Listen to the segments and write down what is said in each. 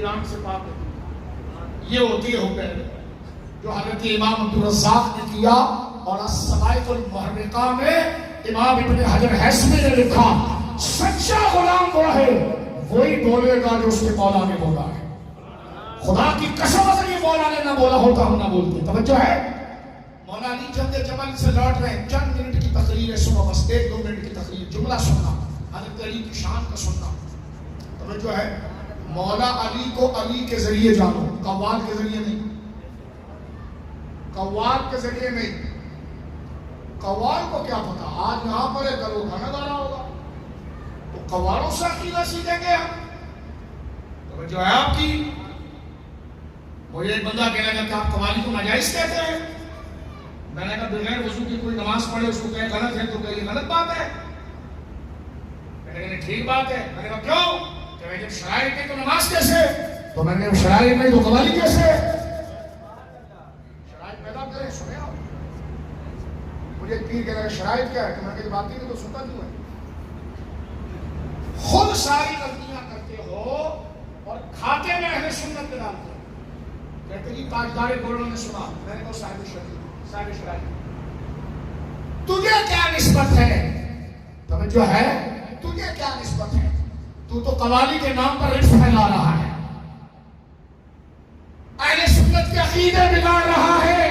ایران سے پاک ہے. یہ ہوتی ہے حکم جو حضرت امام عبدالرزاق نے کیا. اور الصواعق المحرقہ میں امام ابن حجر ہیثمی نے لکھا سچا غلام وہ ہے وہی بولے گا جو اس کے مولا نے بولا ہے. خدا کی قسم اگر یہ مولا نے نہ بولا ہوتا ہم نہ بولتے. توجہ ہے. مولا علی جنگ جمل سے لوٹ رہے ہیں, چند منٹ کی تقریر ہے, سنو بس 1-2 منٹ کی تقریر, جملہ سننا, حضرت علی کی شان کا سننا. توجہ ہے. مولا علی کو علی کے ذریعے جانو, قوال کے ذریعے نہیں, قوال کے ذریعے نہیں. قوال کو کیا پتا آج یہاں پر ہے کل وہ کھانا گانا ہوگا, تو قوالوں سے عقیدہ سیکھیں گے ہم. توجہ ہے آپ کی. مجھے ایک بندہ کہنے لگا کہ آپ قوالی کو ناجائز کہتے ہیں. میں نے کہا بغیر وضو کی کوئی نماز پڑھے اس کو کہے غلط ہے تو کہ یہ غلط بات ہے. میں نے کہا ٹھیک بات ہے. میں نے کہا کیوں؟ کہ جب شرائط ہے تو نماز کیسے؟ تو میں نے شرائط نہیں تو قوالی کیسے؟ شرائط پیدا کریں. سنے آپ مجھے پیر کہہ رہا ہے شرائط کیا ہے, کہ میں نے کہا بات نہیں تو سنتا کیوں ہے؟ خود ساری غلطیاں کرتے ہو اور کھاتے میں اہل سنت میں ڈالتے ہو. کہتے جی تاجدار گولڈ نے سنا. میں نے کہا صاحب شرائط تجھے کیا نسبت ہے؟ توجہ ہے. تجھے کیا نسبت ہے؟ تو قوالی کے نام پر رجس پھیلا رہا ہے, اہل سنت کے عقیدے بگاڑ رہا ہے.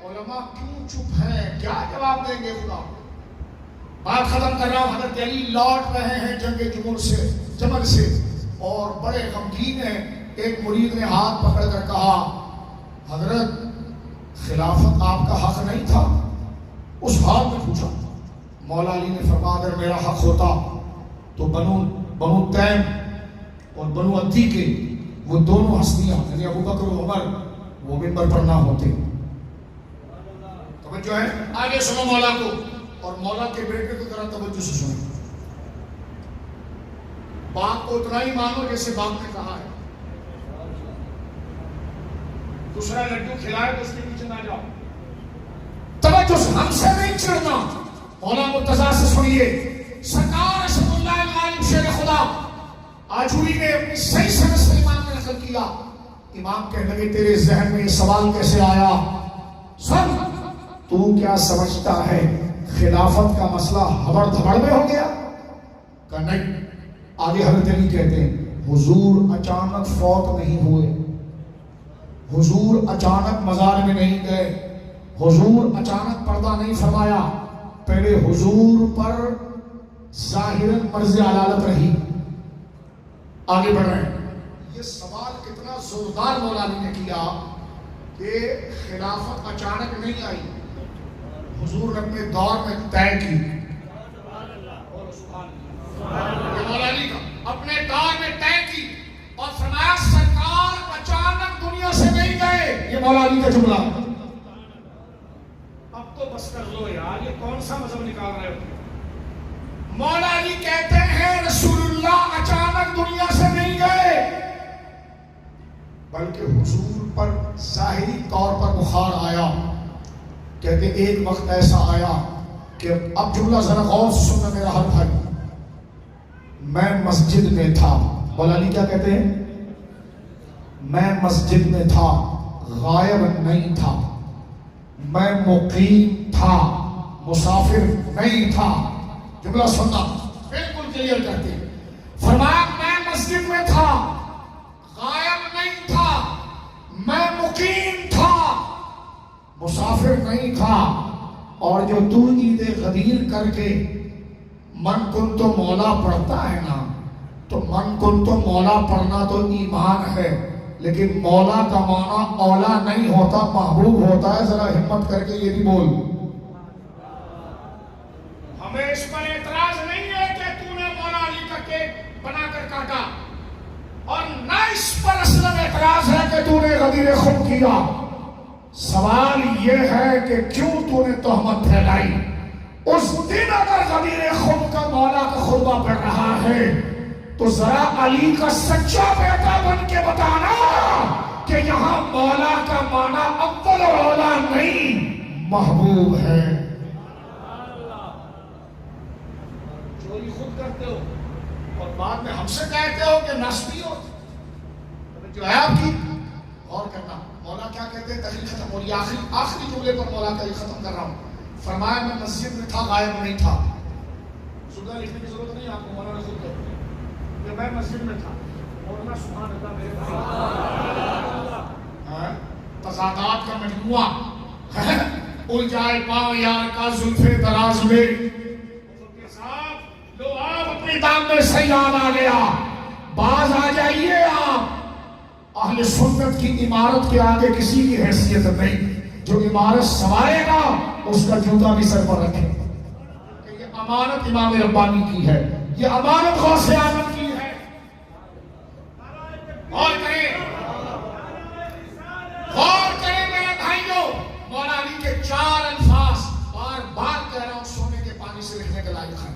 علماء کیوں چپ ہیں؟ کیا جواب دیں گے خدا کو؟ بات ختم کر رہا ہوں. حضرت علی لوٹ رہے ہیں جنگ جمل سے اور بڑے غمگین ہیں. ایک مرید نے ہاتھ پکڑ کر کہا حضرت خلافت آپ کا حق نہیں تھا؟ اس حال میں پوچھا. مولا علی نے فرمایا اگر میرا حق ہوتا تو بنو تیم اور بنو عدی کے وہ دونوں ہستیاں یعنی ابو بکر و عمر وہ منبر پر نہ ہوتے. توجہ ہے. آگے سنو مولا کو, اور مولا کے بیٹے کو ذرا توجہ سے سنو. باپ کو اتنا ہی مانو جیسے باپ نے کہا ہے. دوسرا لڈو کھلائے تو اس کے پیچھے نہ جاؤ. توجہ سے, ہم سے نہیں چڑھنا. مولا مرتضیٰ سے سنیے. سرکار اسد اللہ الغالب شیر خدا آجوری نے اپنی صحیح سند سے امام نے نقل کیا. امام کہنے لگے تیرے ذہن میں یہ سوال کیسے آیا؟ سن, تو کیا سمجھتا ہے خلافت کا مسئلہ ہبڑ دھبڑ میں ہو گیا؟ کہ نہیں. آگے حضرت علی کہتے ہیں حضور اچانک فوت نہیں ہوئے, حضور اچانک مزار میں نہیں گئے, حضور اچانک پردہ نہیں فرمایا. پہلے حضور پر ظاہراً مرض علالت رہی. آگے بڑھ رہے ہیں. یہ سوال کتنا زوردار مولا علی نے کیا کہ خلافت اچانک نہیں آئی, حضور نے اپنے دور میں طے کی. مولا علی کا اپنے دور میں طے کی اور فرمایا سرکار اچانک دنیا سے نہیں گئے. یہ مولا علی کا جملہ. اب تو بس کر لو یار, یہ کون سا مذہب نکال رہے ہو؟ مولا علی کہتے ہیں رسول اللہ اچانک دنیا سے نہیں گئے بلکہ حضور پر ظاہری طور پر بخار آیا. کہتے ایک وقت ایسا آیا کہ اب جملہ ذرا غور سے سننا میرا ہر بھائی. میں مسجد میں تھا. مولا علی کیا کہتے ہیں؟ میں مسجد میں تھا, غائب نہیں تھا. میں مقیم تھا, مسافر نہیں تھا. جملہ سننا بالکل کلیئر کرتے ہیں. فرمایا میں مسجد میں تھا, غائب نہیں تھا, میں مقیم تھا, مسافر نہیں تھا. اور جو تو عید غدیر کر کے من کن تو مولا پڑھتا ہے نا, تو من کن تو مولا پڑھنا تو ایمان ہے, لیکن مولا کا معنی اولا نہیں ہوتا, محبوب ہوتا ہے. ذرا ہمت کر کے یہ بھی بول. ہمیں اس پر اعتراض نہیں ہے کہ تو نے مولا علی کا کیک بنا کر کاٹا, اور نہ اس پر اصلا اعتراض ہے کہ تو نے غدیر خود کیا. سوال یہ ہے کہ کیوں تو نے تہمت پھیلائی. اس دن اگر غدیر خود کا مولا کا خطبہ پڑھ رہا ہے تو ذرا علی کا سچا بیٹا بن کے بتانا کہ یہاں مولا کا معنی اول اور اولا نہیں, محبوب ہے. چوری خود کرتے ہو اور بعد میں ہم سے کہتے ہو کہ نسبی ہو. آخری جملے پر مولا کا یہ ختم کر رہا ہوں. فرمایا میں مسجد میں تھا، غائب نہیں تھا. صبح لکھنے کی ضرورت نہیں آپ کو، مولا نے خود کہا کہ میں مسجد میں تھا. اور میں سبحان اللہ میرے بھائی تضادات کا مجموعہ الجائے پاؤں یار کا زلفے دراز میں لو آپ اپنی دام میں سیاد آ گیا، باز آ جائیے. آپ اہل سنت کی عمارت کے آگے کسی کی حیثیت نہیں. جو عمارت سوارے گا اس کا جوتا بھی سر پر رکھے. یہ امانت امام ربانی کی ہے، یہ امانت غوث اعظم کی ہے. غور کریں میرے بھائیوں، مولا علی کے 4 الفاظ بار بار کہہ رہا ہوں سونے کے پانی سے لکھنے کے لائق ہیں،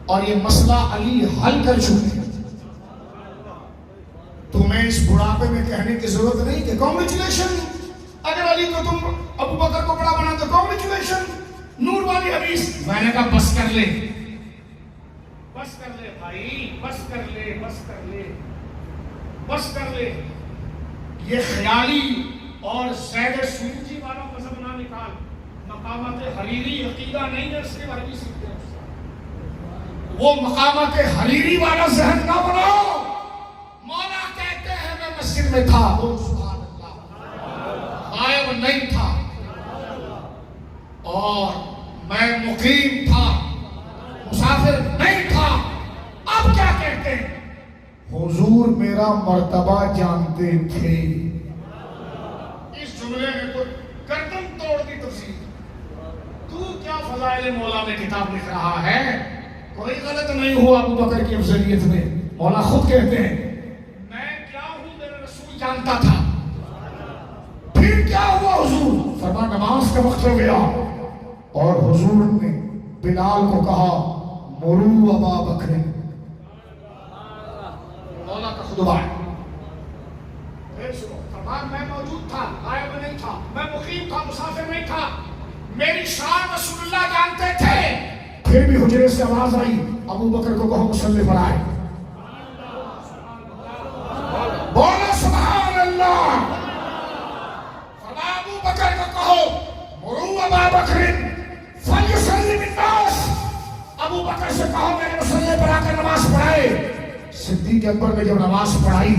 اور یہ مسئلہ علی حل کر چکے ہیں. تمہیں اس بڑھاپے میں کہنے کی ضرورت نہیں کہ کانگریچولیشن، اگر علی کو تم ابو بکر کو بڑا بنا تو کانگریچولیشن. نور والی حدیث. میں نے کہا بس کر لے، بس کر لے بھائی، بس کر لے، بس کر لے، بس کر لے. یہ خیالی اور زید سورجی والا مذہب نہ نکال. مقامات حریری عقیدہ نہیں ہے، اس کے عربی سیکھتے ہیں. وہ مقامات حریری والا ذہن نہ بناؤ. مولا کہتے ہیں میں مسجد میں تھا، سبحان اللہ، غائب نہیں تھا، اور میں مقیم تھا، مسافر نہیں تھا. اب کیا کہتے ہیں؟ حضور میرا مرتبہ جانتے تھے. اس جملے میں کوئی گردن توڑ دی تفسیر. تو کیا فضائل مولا میں کتاب لکھ رہا ہے؟ کوئی غلط نہیں ہوا ابو بکر کی افضلیت میں. مولا خود کہتے ہیں میں کیا ہوں میرا رسول جانتا تھا. پھر کیا ہوا حضور؟ فرما نماز کا وقت ہو گیا اور حضور نے بلال کو کہا مرو ابا بکر. مولا کا خطبہ ہے. میں موجود تھا، غائب نہیں تھا، میں مقیم تھا، مسافر نہیں تھا. میری شان رسول اللہ جانتے تھے. پھر بھی حجرے سے آواز آئی ابو بکر کو کہو مصلی پر آئے. بولو سبحان اللہ. فرمایا ابو بکر کو کہو مرو ابا بکر فلیصلی بالناس. ابو بکر سے کہو میرے مصلی پر آ کر نماز پڑھائے. صدیق اکبر نے جب نماز پڑھائی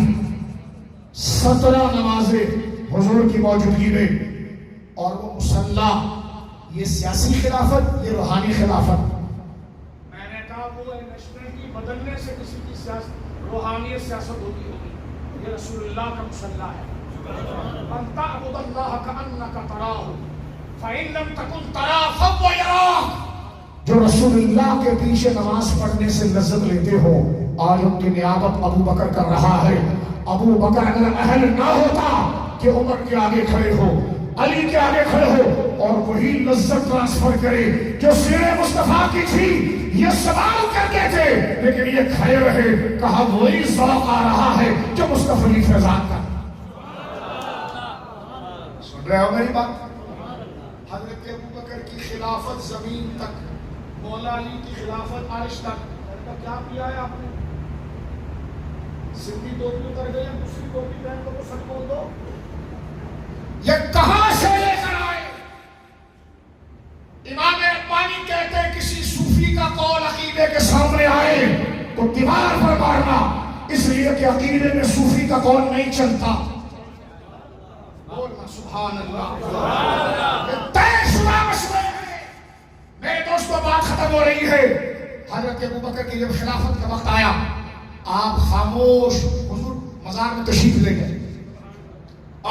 17 نمازیں حضور کی موجودگی میں، اور وہ مصلی، یہ سیاسی خلافت، یہ روحانی خلافت. میں نے کہا وہ نیشنلٹی بدلنے سے کسی کی سیاست روحانیت سیاست ہوتی ہوگی. یہ رسول اللہ کا مصلی ہے. ان تعبد اللہ کأنک تراہ فإن لم تکن تراہ فهو یراک. جو رسول اللہ کے پیچھے نماز پڑھنے سے لذت لیتے ہو، آج ان کی نیابت ابو بکر کر رہا ہے. ابو بکر اگر اہل نہ ہوتا کہ عمر کے آگے کھڑے ہو، علی کے آگے کھڑے ہو اور وہی لذت ٹرانسفر کرے جو سیر مصطفیٰ کی تھی. یہ سوال کرتے تھے لیکن یہ کھڑے رہے. کہا وہی ذوق آ رہا ہے جو مصطفیٰ علی فیضان کا. سن رہے ہو میری بات؟ حضرت ابو بکر کی خلافت زمین تک، مولا علی کی خلافت عرش تک. کیا کیا ہے آپ نے؟ سندھی ٹوپی اتر گئی، دوسری ٹوپی پہن کو سچ بول دو. یہ کہاں سے لے کر آئے؟ امام ربانی کہتے ہیں کسی صوفی کا قول عقیدے کے سامنے آئے تو دیوار پر مارنا، اس لیے کہ عقیدے میں صوفی کا قول نہیں چلتا. بولنا سبحان اللہ. یہ طے شدہ مسئلے ہیں میرے دوستوں. بات ختم ہو رہی ہے. حضرت ابو بکر کی جب خلافت کا وقت آیا آپ خاموش. حضور مزار میں تشریف لے گئے.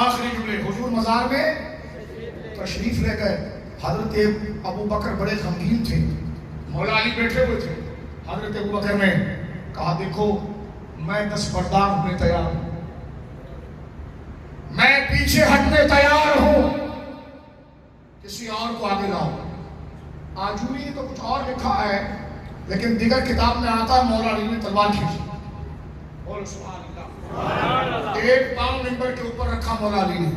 آخری جملے حضور مزار میں تشریف لے گئے. حضرت ابو بکر بڑے غمگین تھے. مولا علی بیٹھے ہوئے تھے. حضرت ابو بکر نے کہا دیکھو میں دستبردار ہونے تیار ہوں، میں پیچھے ہٹنے تیار ہوں، کسی اور کو آگے لاؤ. آجوری تو کچھ اور لکھا ہے لیکن دیگر کتاب میں آتا ہے مولا علی نے تلوار کھینچی. بولو سبحان اللہ. ایک پاؤں ممبر کے اوپر رکھا مولا علی نے.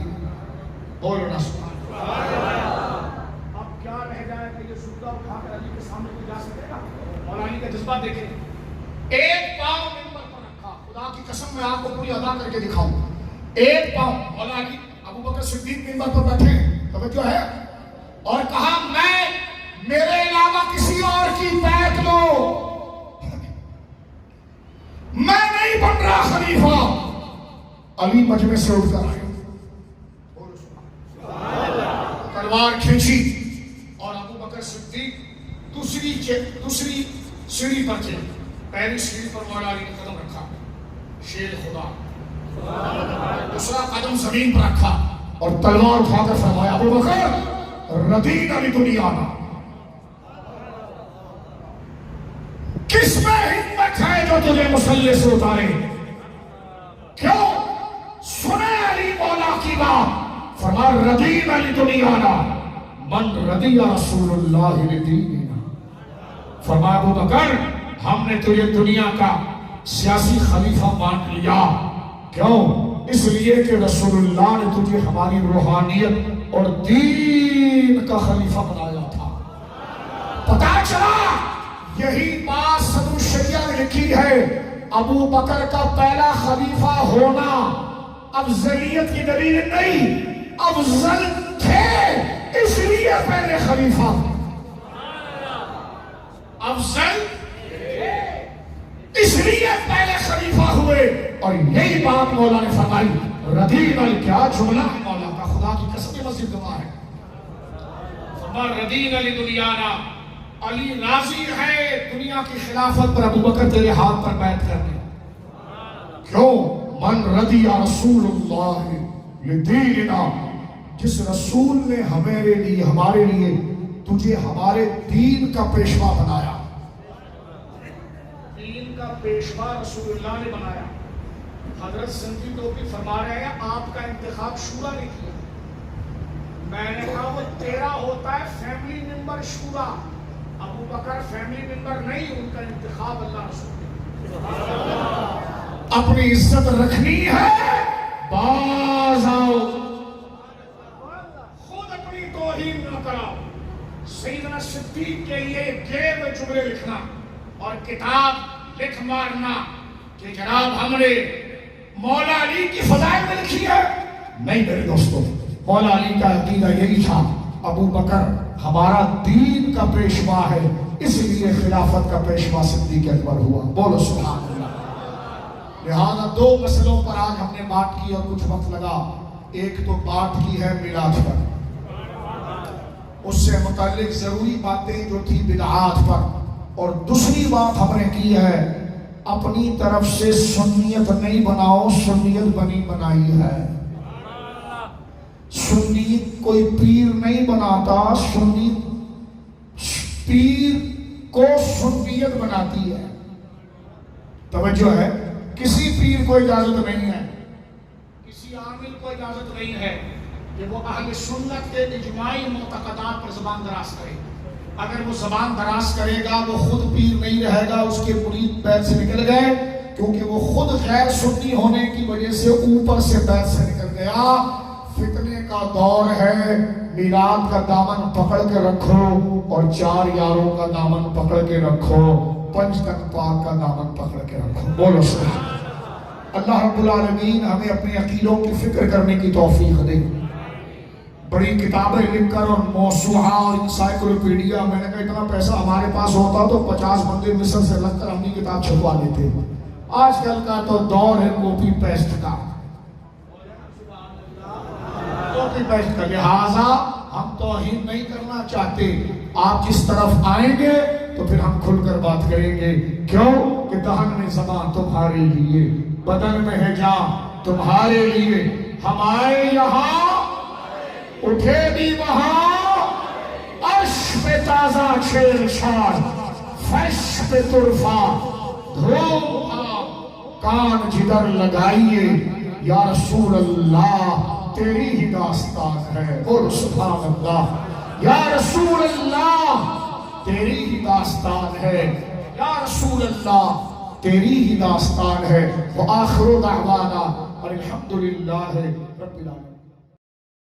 بولو نا سبحان اللہ. اب کیا رہ جائے کہ یہ سجدہ اٹھا کر علی کے سامنے کوئی جا سکے گا؟ مولا علی کا جذبہ دیکھیں. ایک پاؤں ممبر پر رکھا. خدا کی قسم میں آپ کو پوری ادا کر کے دکھاؤں. ایک پاؤں مولا علی ابو بکر صدیق ممبر پر بیٹھے ہیں. توجہ ہے؟ اور کہا میں میرے علاوہ کسی اور کی بیعت لو، میں نہیں بن رہا خلیفہ۔ علی مجمع سے اٹھ کر آئے، تلوار کھینچی اور ابو بکر صدیق دوسری سیڑھی پر چلے۔ پہلی سیڑھی پر مولا علی نے قدم رکھا، شیر خدا، دوسرا قدم زمین پر رکھا اور تلوار اٹھا کر فرمایا ابو بکر رضینا لدنیانا، کس میں ہمت ہے جو تجھے مسلح سے اتارے؟ کیوں؟ سنے علی مولا کی بات، فرمایا رضینا لدنیانا من رضی رسول اللہ لدیننا۔ فرمایا ابو بکر ہم نے تجھے دنیا کا سیاسی خلیفہ مان لیا، کیوں؟ اس لیے کہ رسول اللہ نے تجھے ہماری روحانیت اور دین کا خلیفہ بنایا تھا۔ پتا چلا یہی بات صدر الشریعہ نے لکھی ہے، ابو بکر کا پہلا خلیفہ ہونا افضلیت کی دلیل نہیں، افضل تھے اس لیے پہلے خلیفہ، افضل اس لیے پہلے خلیفہ ہوئے۔ اور یہی بات مولا نے فرمائی، رضینا، کیا جملہ ہے مولا کا، خدا کی قسم مسجد گواہ ہے، فرمایا رضینا لدنیانا، علی راضی ہے دنیا کی خلافت پر ابو بکر تیرے ہاتھ پر بیعت کرنے۔ کیوں؟ من رضی رسول اللہ لدیننا، جس رسول نے ہمارے لیے تجھے ہمارے دین کا پیشوا بنایا، دین کا پیشوا رسول اللہ نے بنایا۔ حضرت سنتی ٹوپی فرما رہے ہیں آپ کا انتخاب شورا نے کیا۔ میں نے کہا وہ تیرا ہوتا ہے فیملی ممبر شورا، ابو بکر فیملی ممبر نہیں، ان کا انتخاب اللہ رسول نے۔ اپنی عزت رکھنی ہے، باز آؤ، خود اپنی توہین نہ کراؤ۔ سیدنا صدیق کے لیے گیب جملے لکھنا اور کتاب لکھ مارنا کہ جناب ہم نے مولا علی کی فضائل میں لکھی ہے، نہیں میرے دوستو، مولا علی کا عقیدہ یہی تھا، ابو بکر ہمارا دین کا پیشوا ہے، اس لیے خلافت کا پیشوا صدیق اکبر ہوا۔ بولو سبحان اللہ۔ لہذا دو مسئلوں پر آج ہم نے بات کی اور کچھ وقت لگا۔ ایک تو بات کی ہے میراث پر، اس سے متعلق ضروری باتیں جو تھی بدعات پر، اور دوسری بات ہم نے کی ہے اپنی طرف سے سنیت نہیں بناؤ، سنیت بنائی ہے۔ سنیت کوئی پیر نہیں بناتا، سنیت پیر کو سنیت بناتی ہے۔ توجہ ہے، کسی پیر کو اجازت نہیں ہے، کسی عامل کو اجازت نہیں ہے کہ وہ اہل سنت کے اجماعی معتقدات پر زبان دراز کرے۔ اگر وہ زبان دراز کرے گا وہ خود پیر نہیں رہے گا، اس کے مرید بیت سے نکل گئے، کیونکہ وہ خود غیر سنی ہونے کی وجہ سے اوپر سے بیت سے نکل گیا۔ فتنے کا دور ہے، میلاد کا دامن پکڑ کے رکھو اور چار یاروں کا دامن پکڑ کے رکھو، پنج تن پاک کا دامن پکڑ کے رکھو۔ بولو سبحان اللہ۔ اللہ رب العالمین ہمیں اپنے عقیدوں کی فکر کرنے کی توفیق دے۔ بڑی کتابیں لکھ کر اور موسوعہ اور انسائکلوپیڈیا، میں نے کہا اتنا پیسہ ہمارے پاس ہوتا تو 50 بندے مصر سے لگ کر اپنی کتاب چھپوا لیتے۔ آج کل کا تو دور ہے کاپی پیسٹ کا، کاپی پیسٹ کا، لہٰذا ہم توہین نہیں کرنا چاہتے۔ آپ جس طرف آئیں گے تو پھر ہم کھل کر بات کریں گے، کیوں کہ دہن میں زبان تمہارے لیے، بدن میں ہے جان تمہارے لیے، ہم آئے یہاں اٹھے بھی وہاں، عرش پہ تازہ شیر شاد، فرش پہ طرفہ دھوم کان جدھر لگائیے، یا رسول اللہ تیری ہی داستان ہے۔ بولو سبحان اللہ۔ یا رسول اللہ تیری ہی داستان ہے، یا رسول اللہ تیری ہی داستان ہے۔ وآخر دعوانا الحمدللہ رب العالمین۔